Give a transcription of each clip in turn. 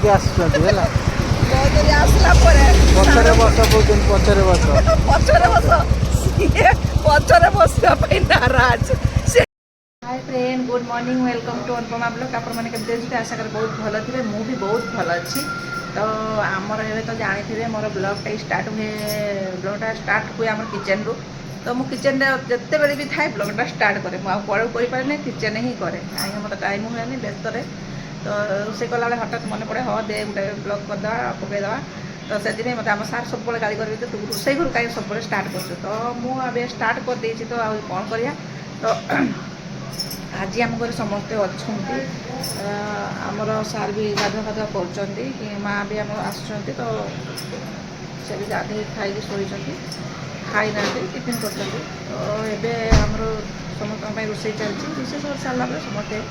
ଧରିକି ଆସୁଛନ୍ତି ହେଲା। ଆସିଲା ପରେ ପଛରେ ବସ କହୁଛନ୍ତି, ପଛରେ ବସ। ପଛରେ ବସ, ସିଏ ପଛରେ ବସିବା ପାଇଁ ନାରାଜ। Hi friend, good morning, welcome to Anupama blog. आपने केमती अच्छे आशा कर बहुत भल थे, मु भी बहुत भल अच्छी। तो आमर ए तो जानी मोर ब्लॉगटा स्टार्ट हुए, ब्लॉगटा स्टार्ट हुए आम किचन रू। तो मु किचन जिते बड़े भी थाए ब्लॉगटा स्टार्ट करे, मुझे करें किचन ही करे कहीं मतलब टाइम हुए व्यस्त। तो रोसे कला हठात मन पड़े हाँ दे गोटे ब्लॉग करदे पकईदे। तो से मत आम सार सब गाड़ी करेंगे तो तू रोसे घर कहीं सब स्टार्ट कर। तो मुझे स्टार्ट कर देती, तो कौन कर। तो आज आम घर समस्ते अच्छा आमर सार भी गाधुआ फाधुआ कर माँ भी आम आस, तो से भी गाधे खाई शोई खाई ना टिफिन कर। तो ये आमर समस्त रोसे चलती, रोसे कर सारा समस्ते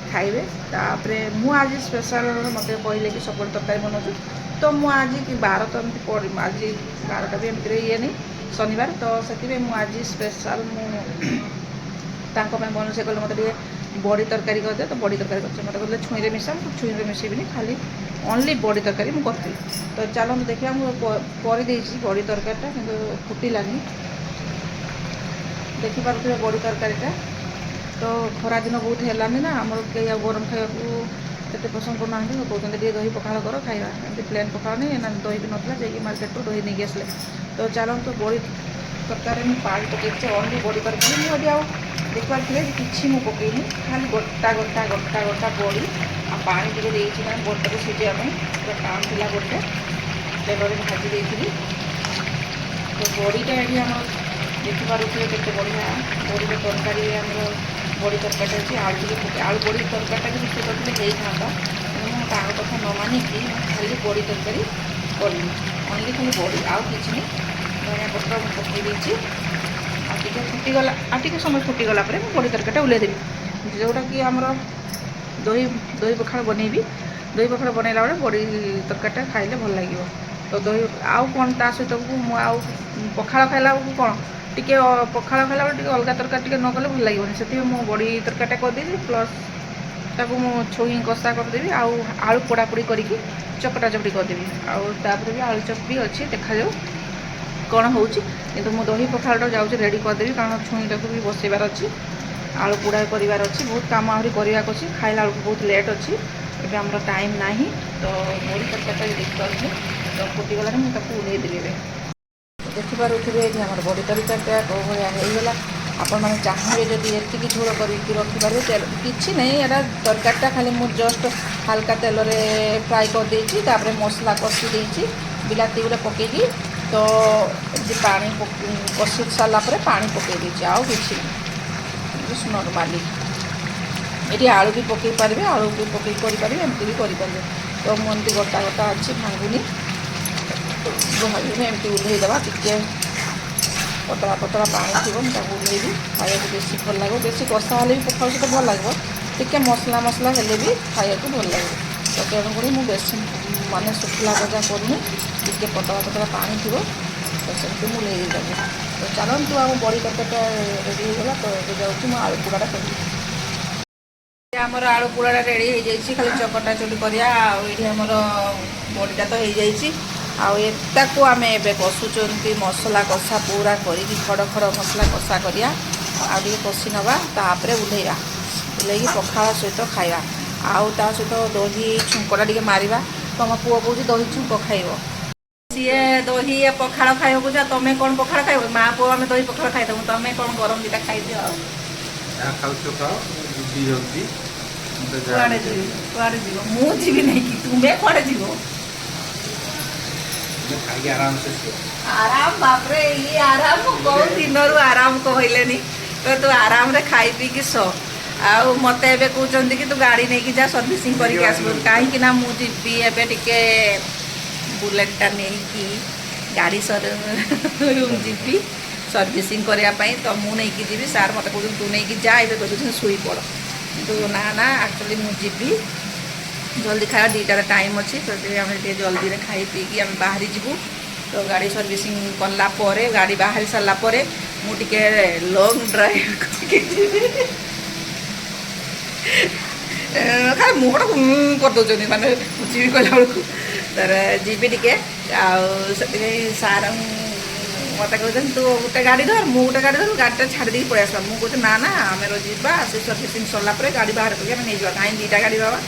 खाइबे। तापरे मु आज स्पेशल मत कहले कि सब तरकारी बनाऊँ। तो मु आज कि बार तो एमती पड़ आज बारटा भी एमती ये नहीं शनिवार। तो से आज स्पेशल मन से कहले मतलब बड़ी तरकारी करदे। तो बड़ी तरकारी कर मतलब कहते छुईरे मिसा, छुईरे मिसेबी खाली ओनली बड़ी तरकारी मुझे करी। तो चलते देखिए मुझे बड़ी तरकारीटा कि फुटिलानी देखिपे बड़ी तरकारीटा। तो खरा दिन बहुत है ना आमर कई गरम खाया के पसंद करना तो कहते दही पखाड़ कर खाଇବା एमती प्लेन पखाड़ नहीं ना दही भी नाला जाकि मार्केट दही नहीं आसले। तो चलते बड़ी तरकारी मुझे पानी पकई ओनली बड़ी तरकारी मुझे आउ देखिए कि मुझे पकईनी खाली गोटा गोटा गोटा गोटा बड़ी आ पानी टे ना बड़टा को सीझापी पूरा टाण था गोटे तेल भाजी देती। तो बड़ीटा ये आम देखिपे के बढ़िया बड़ी तरकारी आम बड़ी तरकारीटा अच्छी आलू टे आलू बड़ी तरकारीटा भी रोषे करते था। तार कथा न मानिकी खाली बड़ी तरकारी करी ओनली खाली बड़ी आउ कि नहीं धनिया पत्र पकई देती फुटीगला आटे समय फुटीगला बड़ी तरकारीटा ओल्लैदेवी जोटा कि आमर दही दही पखाड़ बनैबी। दही पखाड़ बनैला बेले बड़ी तरकारीटा खाइले भल लगे। तो दही आउ कौन ता सहित आउ पखाड़ खाइला कौन टिके पखाड़ खाइला बेले अलग तरकारी टिके न कले भल लगे से मु बड़ी तरकारीटा करदेवी प्लस ताकू मु छुई कषा करदेवी आलू पोड़ापोड़ी करके चकटा चकटी करदेवी। आउे भी आलू चप भी अच्छी देखा कौन हो कि मु दही पखाड़ा जाऊँगी रेडी करदेवी कारण छुईटा को भी बसैबार अच्छी आलू पोड़ा करार अच्छी बहुत कम आहरी करने अच्छी खाइला बेलू बहुत लेट अच्छी एवं आमर टाइम ना। तो बड़ी तरकारीटा देखिए तो फुटीगला मुझे ओल्लैदेवी। देखिपे ये आम बड़ी तरकारीटा कौ भाया होगा आपण मैंने चाहिए जब ये झोल करके रखिपारे कि नहीं यहाँ तरकारीटा खाली मुझे जस्ट हाल्का तेल फ्राए कर देती मसला कषि देती बिलाती गुड़ा पकईकी। तो पानी कषि सारापर पानी पकई देती आउ कि नॉर्मली ये आलू भी पकई पारे आलू भी पकई करें एमती भी करें। तो मुझे गोटा गोटा अच्छी भांगुनी भाजूनी एमती ओल्लैदेवा टिके पतला पतला पानी थी मुझे ओल्लैबी खाया बेसी भल लगे बेसी कषा हेल्ले भी पखाड़ सहित भल लगे टिके मसला मसला हेल्ले भी खाया भल लगे। तो तेणुक मुझे बेसी मानने शुखला भजा करनी टिके पतला पतला पानी थी तो सेमती मुझे ओल्लैदेवी। तो चलतु आम बड़ी तरकारीटा रेडी होगा। तो ये जाऊँगी मुझे आलू पोड़ाटा कर आमर आलू पोड़ाटा रेडी हो जाए खाली चकटा चुटी करा आमर बड़ीटा तो हो जाए आताको आम ए कषुंट मसला कषा पूरा करी खड़ खड़ मसला कषा करा आगे कषि नवा तापर ओल्लैवा ओल्लैकी पखाड़ सहित खाइबा आउ ता सहित दही छुंकटा टे मारिबा। तुम पुओ कौच दही छुंक खाइब सी दही पखाड़ खाइब जा तुम कौन पखाड़ खाइब माँ पुओ आम दही पखाड़ खाइदेव तुम कौन गरम दीटा खाइद कुआड़े जीव मुझे नहीं कि तुम्हें कौड़े जीव आराम बापरे ये आराम कौ दिन आराम कहले तो तू आराम रे खाई पी कि सो आउ मत कहते कि तू गाड़ी नहीं जा सर्विसिंग करके आसबू कहीं मुझे टे बुलेटा नहीं कि गाड़ी रूम जी सर्विसिंग करने। तो मुझे नहीं जी सार मत कहते तू नहीं जा ए कहते शुई पड़ तो ना एक्चुअली मुझे जल्दी खाया 2टार टाइम अच्छी तो आम जल्दी खाई पी कि आम बाहरी जीवु। तो गाड़ी सर्विसिंग कला गाड़ी बाहर सारापर मुझे लॉन्ग ड्राइव करके ଖାଲି ମୁହଁଟା କରିଦେଉଛନ୍ତି ମାନେ ଯିବି କହିଲା ବେଳକୁ ତାର ଯିବି ଟିକେ ଆଉ ସେଥିପାଇଁ ସାର୍ ମୋତେ କହୁଛନ୍ତି ତୁ ଗୋଟେ ଗାଡ଼ି ଧର ମୁଁ ଗୋଟେ ଗାଡ଼ି ଧରୁ ଗାଡ଼ିଟା ଛାଡ଼ି ଦେଇକି ପଳେଇ ଆସିବା ମୁଁ କହୁଛି ନା ଆମେ ଯିବା ସେ ସର୍ଭିସିଂ ସରିଲା ପରେ ଗାଡ଼ି ବାହାର କରିକି ଆମେ ନେଇଯିବା କାହିଁକି ଦୁଇଟା ଗାଡ଼ି ଦେବା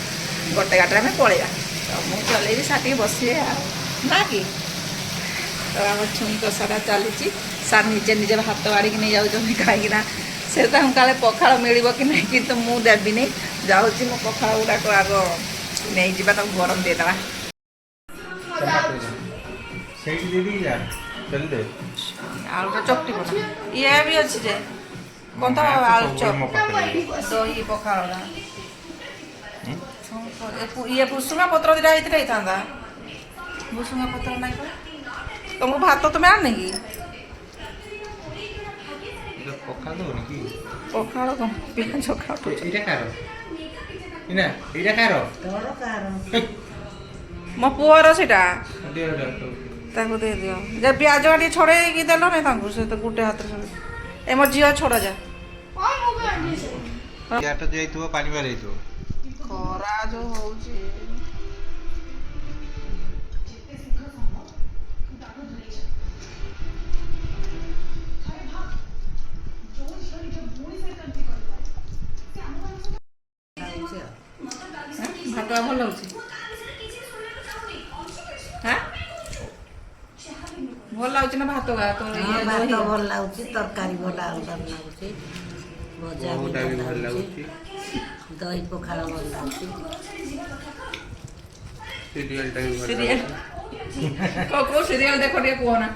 ଗୋଟେ ଗାଡ଼ିରେ ଆମେ ପଳେଇବା ତ ମୁଁ ଚଲେଇବି ସାର୍ ଟିକେ ବସିବେ ଆଉ ନା କି ତ ଆମର ଛୁଇଁ କଷାଟା ଚାଲିଛି ସାର୍ ନିଜେ ଭାତ ବାଢ଼ିକି ନେଇଯାଉଛନ୍ତି କାହିଁକିନା ସେ ତାଙ୍କୁ କାଳେ ପଖାଳ ମିଳିବ କି ନାହିଁ କିନ୍ତୁ ମୁଁ ଦେବିନି ଯାଉଛି ମୋ ପଖାଳ ଗୁଡ଼ାକ ଆଗ ନେଇଯିବା ତାକୁ ଗରମ ଦେଇଦେବା ସେଇଠି ଦେଇଦେଇ ଯା ଚାଲିଦେ ଆଳୁଟା ଚକଟି ପକା ଇଏ ବି ଅଛି ଯେ କଣ ଆଳୁ ଚପ ଦହି ପଖାଳଟା ଇଏ ଭୁସୁଙ୍ଗା ପତ୍ର ଦୁଇଟା ହେଇଥିଲେ ହେଇଥାନ୍ତା ଭୁସୁଙ୍ଗା ପତ୍ର ନାହିଁ ତମକୁ ଭାତ ତୁମେ ଆଣନି କି ପଖାଳ ଦଉନି କି ପଖାଳ କଣ ପିଆଜ ଖାଉଛୁ ଏଇଟା କାର ଏଇଟା କାର ମୋ ପୁଅର ସେଇଟା ଦିଅ ତାଙ୍କୁ ଦେଇଦିଅ ଯେ ପିଆଜ ଟିକେ ଛଡ଼େଇକି ଦେଲ ନାଇଁ ତାଙ୍କୁ ସେ ତ ଗୋଟେ ହାତରେ ଛଡ଼େଇ ଏ ମୋ ଝିଅ ଛଡ଼ା ଯା ଗ୍ୟାଟ ଯାଇଥିବ ପାଣି ବାହାରିଥିବ ଖରା ଯୋଉ ହଉଛି ଭାତ ଭଲ ଲାଗୁଛି ହଁ ଭଲ ଲାଗୁଛି ନା ଭାତ ଭାତ ଭଲ ଲାଗୁଛି ତରକାରୀ ଭଲ ଲାଗୁଛି ଭଜା ବି ଭଲ ଲାଗୁଛି ଦହି ପଖାଳ ଭଲ ଲାଗୁଛି ସିରିଏଲଟା ବି ଭଲ ସିରିଏଲ କୋଉ ସିରିଏଲ ଦେଖ ଟିକେ କୁହ ନା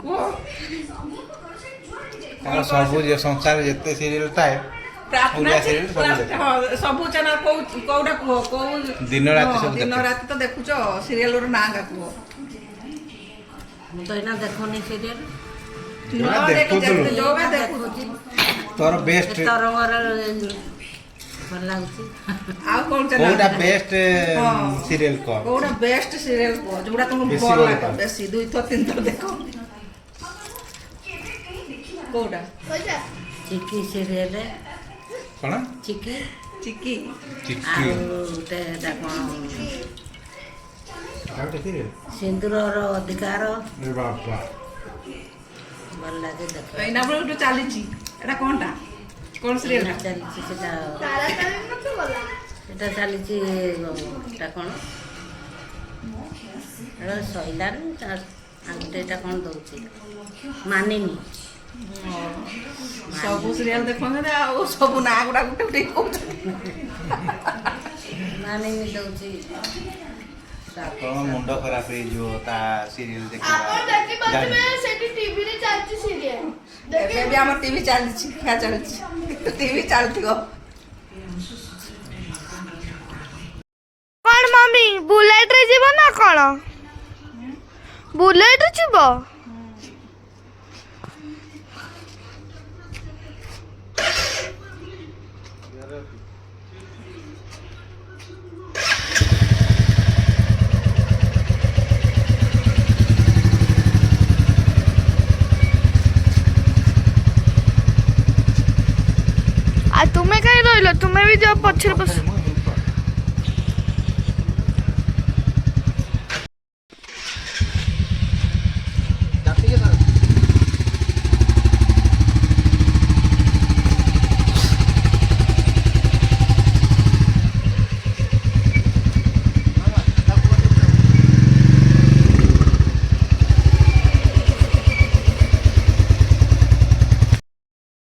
କୁହ ତାର ସବୁ ଯେ ସଂସାର ଯେତେ ସିରିଏଲ ଥାଏ ପ୍ରାର୍ଥନା ସବୁ ଚ୍ୟାନେଲ କୋଉଟା କୁହ କୋଉ ଦିନ ରାତି ସବୁ ଦିନ ରାତି ତ ଦେଖୁଛ ସିରିଏଲର ନାଁ କା କୁହ ମୁଁ ତ ଏଇନା ଦେଖୁନି ସିରିଏଲ ଯୋଉଟା ଦେଖୁଛି ତୋର ବେଷ୍ଟ ତରଙ୍ଗର ଭଲ ଲାଗୁଛି ଆଉ କୋଉ କୋଉଟା ବେଷ୍ଟ ସିରିଏଲ କହ କୋଉଟା ବେଷ୍ଟ ସିରିଏଲ କୁହ ଯୋଉଟା ତମକୁ ବେଶୀ ଭଲ ଭଲ ଲାଗେ ପାଅ। ବେଶୀ 2 ଥର 3 ଥର ଦେଖ କୋଉଟା ଚିକି ସିରିଏଲ କଣ ଚିକି ଚିକି ଚିକି ଆଉ ଗୋଟେ ଏଟା କ'ଣ ଆଉ ଗୋଟେ ସିରିଏଲ ସିନ୍ଦୁରର ଅଧିକାର ଏ ବାବା ଭଲ ଲାଗେ ଦେଖ ଏଇନା ଗୋଟେ ଚାଲିଛି ଏଟା କଣଟା କଣ ସିରିଏଲଟା ଚାଲିଛି ସେଟା ଚାଲିଛି ଏଟା କ'ଣ ଏଟା ସଇଲାଣି ଆଉ ଗୋଟେ ଏଟା କ'ଣ ଦେଉଛି ମାନିନି ସବୁ ସିରିଏଲ ଦେଖନ୍ତି ଆଉ ସବୁ ନାଁ ଗୁଡ଼ା ଗୋଟେ ଗୋଟେ କହୁଛନ୍ତି ମାନିନି ଦେଉଛି ତମ ମୁଣ୍ଡ ଖରାପ ହେଇଯିବ ତା ସିରିଏଲ ଆପଣ ଦେଖିପାରୁଥିବେ ସେଠି ଟିଭିରେ ଚାଲିଛି ସିରିଏଲ ଏବେ ବି ଆମର ଟିଭି ଚାଲିଛି ଖିଆ ଚାଲିଛି ଟିଭି ଚାଲିଥିବ କଣ ମମି ବୁଲେଟରେ ଯିବ ନା କଣ ବୁଲେଟରେ ଯିବ ଆଉ ତୁମେ କାହିଁ ରହିଲ ତୁମେ ବି ଯାଅ ପଛରେ ବସ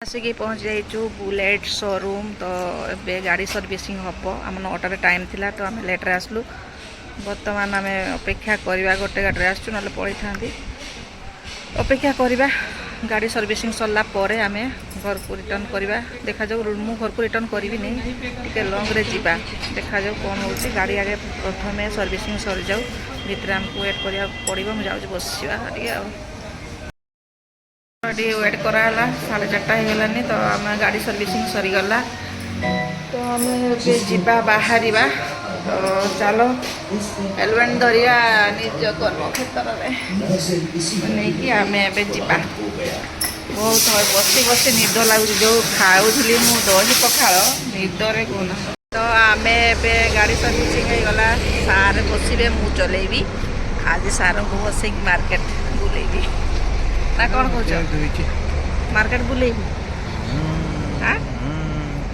ଆସିକି ପହଞ୍ଚି ଯାଇଛୁ ବୁଲେଟ୍ ଶୋରୁମ୍ ତ ଏବେ ଗାଡ଼ି ସର୍ଭିସିଂ ହେବ ଆମ 9ଟାରେ ଟାଇମ୍ ଥିଲା ତ ଆମେ ଲେଟ୍ରେ ଆସିଲୁ ବର୍ତ୍ତମାନ ଆମେ ଅପେକ୍ଷା କରିବା ଗୋଟେ ଗାଡ଼ିରେ ଆସିଛୁ ନହେଲେ ପଳେଇଥାନ୍ତି ଅପେକ୍ଷା କରିବା ଗାଡ଼ି ସର୍ଭିସିଂ ସରିଲା ପରେ ଆମେ ଘରକୁ ରିଟର୍ଣ୍ଣ କରିବା ଦେଖାଯାଉ ମୁଁ ଘରକୁ ରିଟର୍ଣ୍ଣ କରିବିନି ଟିକେ ଲଙ୍ଗରେ ଯିବା ଦେଖାଯାଉ କ'ଣ ହେଉଛି ଗାଡ଼ି ଆଗେ ପ୍ରଥମେ ସର୍ଭିସିଂ ସରିଯାଉ ଭିତରେ ଆମକୁ ୱେଟ୍ କରିବାକୁ ପଡ଼ିବ ମୁଁ ଯାଉଛି ବସିବା ଟିକେ ଆଉ ଟିକେ ୱେଟ୍ କରାହେଲା 4:30 ହେଇଗଲାନି ତ ଆମେ ଗାଡ଼ି ସର୍ଭିସିଂ ସରିଗଲା ତ ଆମେ ଏବେ ଯିବା ବାହାରିବା ତ ଚାଲ ହେଲମେଟ୍ ଧରିବା ନିଜ କର୍ମକ୍ଷେତ୍ରରେ ନେଇକି ଆମେ ଏବେ ଯିବା ବହୁତ ବସି ବସି ନିଦ ଲାଗୁଛି ଯେଉଁ ଖାଉଥିଲି ମୁଁ ଦହି ପଖାଳ ନିଦରେ ଗୁଣ तो आम ए गाड़ी सर्विसिंग हो गला सार बसवे मु चलेबी आज सार को बस मार्केट बुलेबी ना कौन कह मार्केट बुलेबी हाँ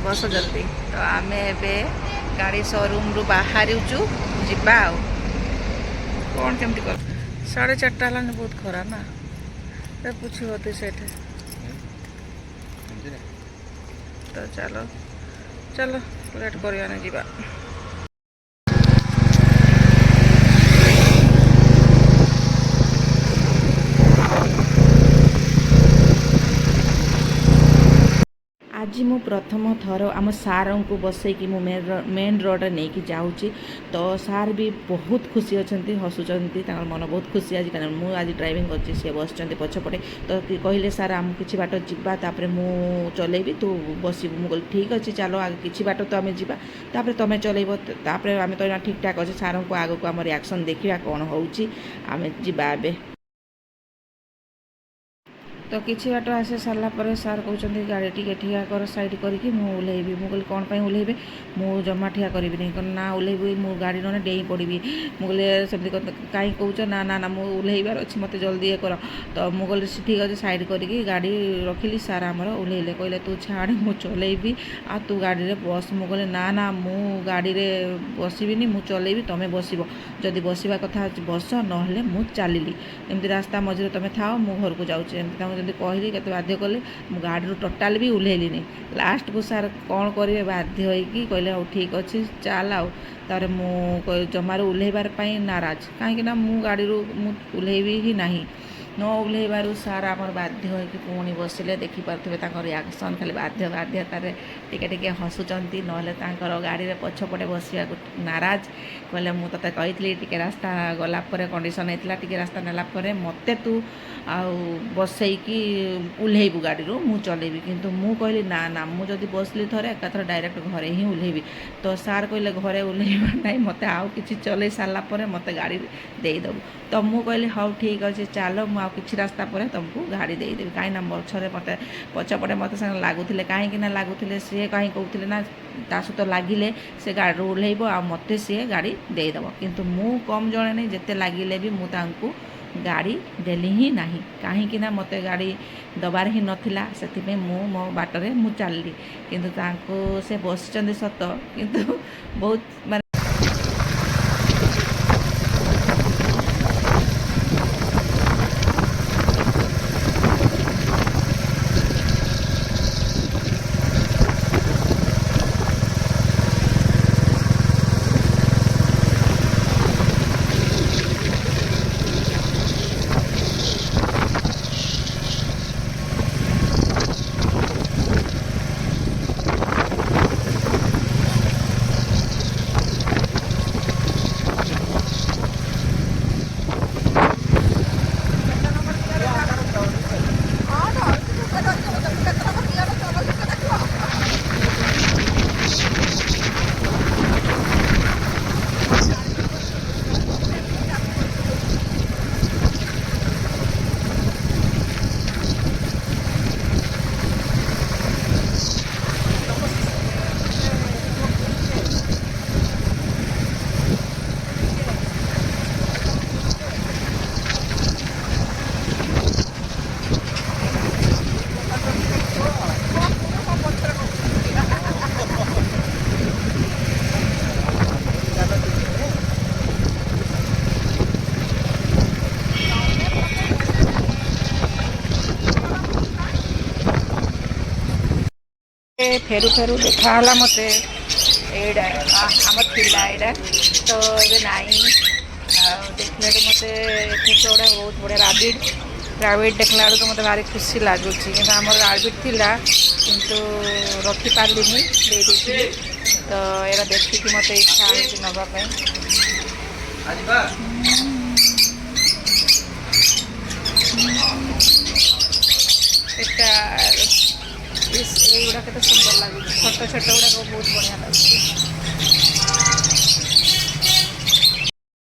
बस जल्दी तो आम ए गाड़ी शोरूम रु बाहर जा कौन केमती कर 4:30 है बहुत खरा ना पूछ तु से तो चलो चलो लेट कर जीवा आज मु प्रथम थर आम सार को बसैकी मु मेन रोड नहीं कि जाऊँगी तो सार भी बहुत खुशी अच्छा हसुँच मन बहुत खुशी आज कारण मुझे ड्राइविंग कर सी बस पछपटे तो कहले सार आम कि बाट जापर मु चलेबी तू बसबू मुझे ठीक अच्छे चलो आगे कि बाट तो आम जापर तुम चलेब तापर आम तो ठीक ठाक अच्छे सार को आग को आम रिएक्शन देखा कौन होमें जा तो किसी बाट आसे सारापर सार कहते गाड़ी टी ठिया कर साइड करके ओह्लैबी मुझे कौन पर ओह्लैबे मु जमा ठिया करी ना ओह्लैबी मु गाड़ी ना डे पड़ी मुझे सेमती कहीं कौच ना ना ना मुझे ओह्लैबार अच्छे मत जल्दी ये कर तो मुझे ठीक अच्छे साइड करके गाड़ी रखिली सार आमर ओह्लैले कहले तू छाड़ मु चलेबी आ तू गाड़ी में बस मुझे ना ना मु गाड़ी में बसबिनी मु चलेबी तुम्हें बसब जदि बसवा कथा बस ना मु चलिली एमती रास्ता मझे तुम्हें थाओ मु घर को जाऊँगी जब कहली के बाध्य कले गाड़ी टोटाल भी ओह्लैली लास्ट को सार कौन करेंगे बाध्य होगी कहले हाँ ठीक अच्छे चल आउ तार मु जमार ओह्लैबार नाराज कहीं मु गाड़ी ओह्लैबी ही ना न ओह्लैबार सार आमर बाध्य होगी पुणी बसिले देखिपे रिएक्शन खाली बाध्य बाध्यतार टिके हसुँच ना गाड़ी में पछपटे बसवा नाराज कहले मुझे कही टी रास्ता गलापर कंडीशन होता टी रास्ता नेलापर मत तू बसैकी ओह्लैबू गाड़ी मु चलेबी किंतु मु कहली ना ना मुझे बसली थरे एकाथर डायरेक्ट घरे ही ओह्लैबी तो सार कहले घरे ओह्लैबा ना मत आउ कि चल सारापर मत गाड़ी देदेबू तो मु कहली हाँ ठीक अच्छे चलो मु कि रास्ता पर तुमको गाड़ी देदेवी कहीं पछरे मत पछपटे मत लगुले कहीं लगुले सी कहीं कहते ना ता सहित लगिले से गाड़ी ओह्लैब आ मत सी गाड़ी देदेव किंतु मु कम जड़े नहीं जिते लगिले भी मुझे गाड़ी देली ही ना कहीं मत गाड़ी दबार ही नाला से मो बाटरे मु चलली किंतु से बस सत किंतु बहुत फेरू फेरू देखाला मत एडा आम थिला एडा तो ये नाई देखने मत गुड़ा बहुत बढ़िया राबिट देखला तो मत भारी खुशी लगुच कि आम राबिट थिला किंतु रखिपारे तो ये देखिकी मत इच्छा होती नापी गुड़ा के सुंदर लगे छोट छोट गुड़ा बहुत बढ़िया लगे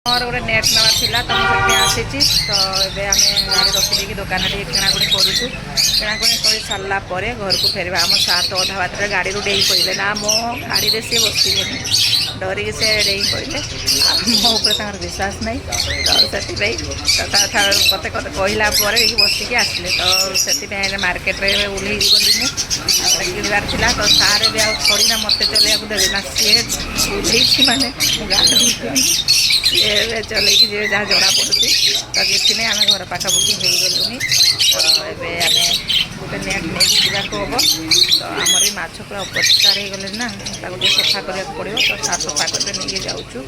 मोर गोटे नेट नवा तो मुझे आसी तो ये आम गाड़ी रखी ଦୋକାନ ଟିକେ କିଣାକୁଣି କରୁଛୁ। କିଣାକୁଣି କରି ସାରିଲା ପରେ ଘରକୁ ଫେରିବା। ଆମ ସାତ ଅଧା ବାଟରେ ଗାଡ଼ିରୁ ଡେଇଁ ପଡ଼ିଲେ ନା ମୋ ଗାଡ଼ିରେ ସିଏ ବସିବେନି, ଡରିକି ସେ ଡେଇଁ ପଡ଼ିଲେ। ଆଉ ମୋ ଉପରେ ତାଙ୍କର ବିଶ୍ୱାସ ନାହିଁ, ତ ସେଥିପାଇଁ ମୋତେ କହିଲା ପରେ ଯାଇକି ବସିକି ଆସିଲେ। ତ ସେଥିପାଇଁ ମାର୍କେଟରେ ଓହ୍ଲେଇକି ଗଲି ମୁଁ, ତାପରେ କିଣିବାର ଥିଲା। ତ ସାର୍ ବି ଆଉ ଥୋଡ଼ି ନା ମୋତେ ଚଲେଇବାକୁ ଦେବେ ନା, ସିଏ ଓହ୍ଲେଇଛି ମାନେ ମୁଁ ଗାଡ଼ି ସିଏ ଏବେ ଚଲେଇକି ଯିବେ ଯାହା ଜଣାପଡ଼ୁଛି। ତ କିଛି ନାହିଁ, ଆମେ ଘର ପାଖାପାଖି ହେଇଗଲୁନି। ତ ଏବେ ଆମେ ଗୋଟେ ନେଟ୍ ନେଇକି ଯିବାକୁ ହେବ। ତ ଆମର ଏଇ ମାଛ ପୁରା ଅପରିଷ୍କାର ହେଇଗଲେଣି ନା, ତାକୁ ଟିକେ ସଫା କରିବାକୁ ପଡ଼ିବ। ତ ସଫା କରିକି ନେଇକି ଯାଉଛୁ,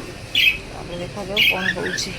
ତାପରେ ଦେଖାଯାଉ କ'ଣ ହେଉଛି।